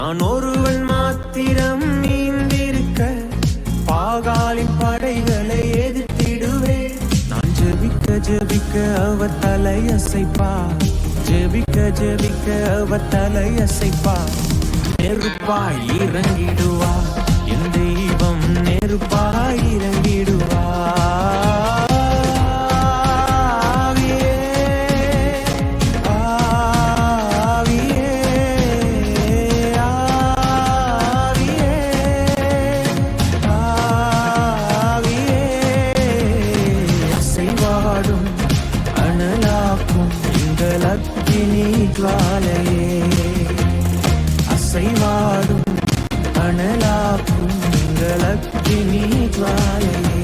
நான் ஒருவன் மாத்திரம் நீந்திருக்க பாகாலின் படைகளை எதிர்த்திடுவேன். நான் ஜெபிக்க ஜெபிக்க அவர் தலையசைப்பா, ஜெபிக்க ஜெபிக்க அவர் தலையசைப்பா. நெருப்பாய் இறங்கிடுவா என் தெய்வம், நெருப்பாய் இறங்கிடுவா. அசைவாடும் அனலாக்கும் எங்கள் அக்கினி ஜுவாலையே.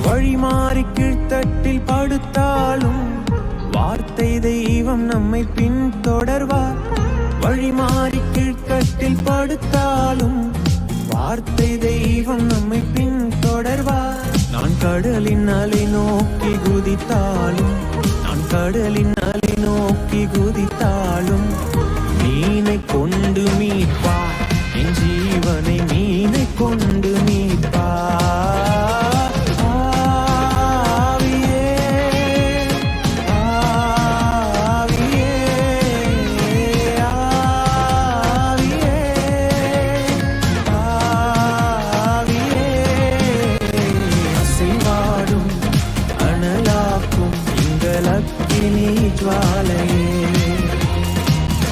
வழிமாறி கீழ்த்தட்டில் படுத்தாலும் வார்த்தை தெய்வம் நம்மை பின்தொடர்வார். வழிமாறி கீழ்த்தட்டில் படுத்தாலும் வார்த்தை தெய்வம் நம்மை பின்தொடர்வார். நான் கடலின் அலை நோக்கி குதித்தாலும், நான் கடலின் அலை நோக்கி குதித்தாலும் மீனை கொண்டு மீட்பார், என் ஜீவனை மீனை கொண்டு மீட்பார்.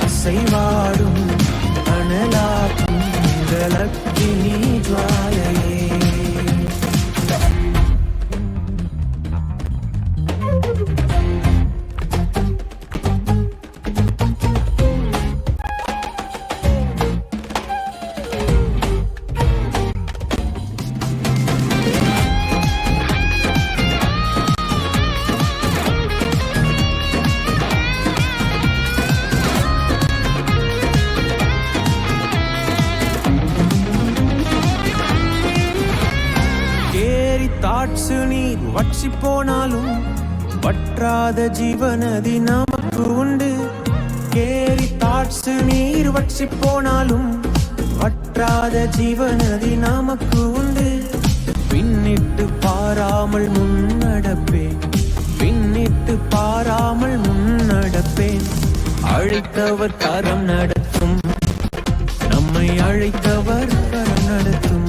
அசைவாடும் அனலாக்கும் எங்கள் அக்கினி ஜுவாலையே. தாட்சு நீர் வற்றி போனாலும் வற்றாத ஜீவநதி நமக்கு உண்டு. கேரி தாட்சு நீர் வற்றி போனாலும் வற்றாத ஜீவநதி நமக்கு உண்டு. பின்னிட்டு பாராமல் முன்னடப்பேன், பின்னிட்டு பாராமல் முன்னடப்பேன். அழைத்தவர் கரம் நடத்தும், நம்மை அழைத்தவர் கரம் நடத்தும்.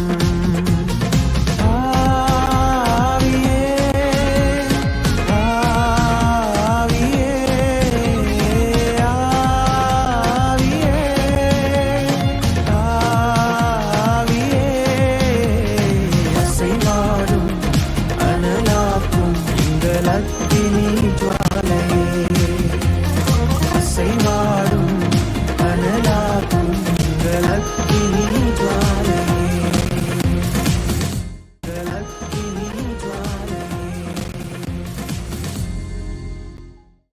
அசைவாடும் அனலாக்கும்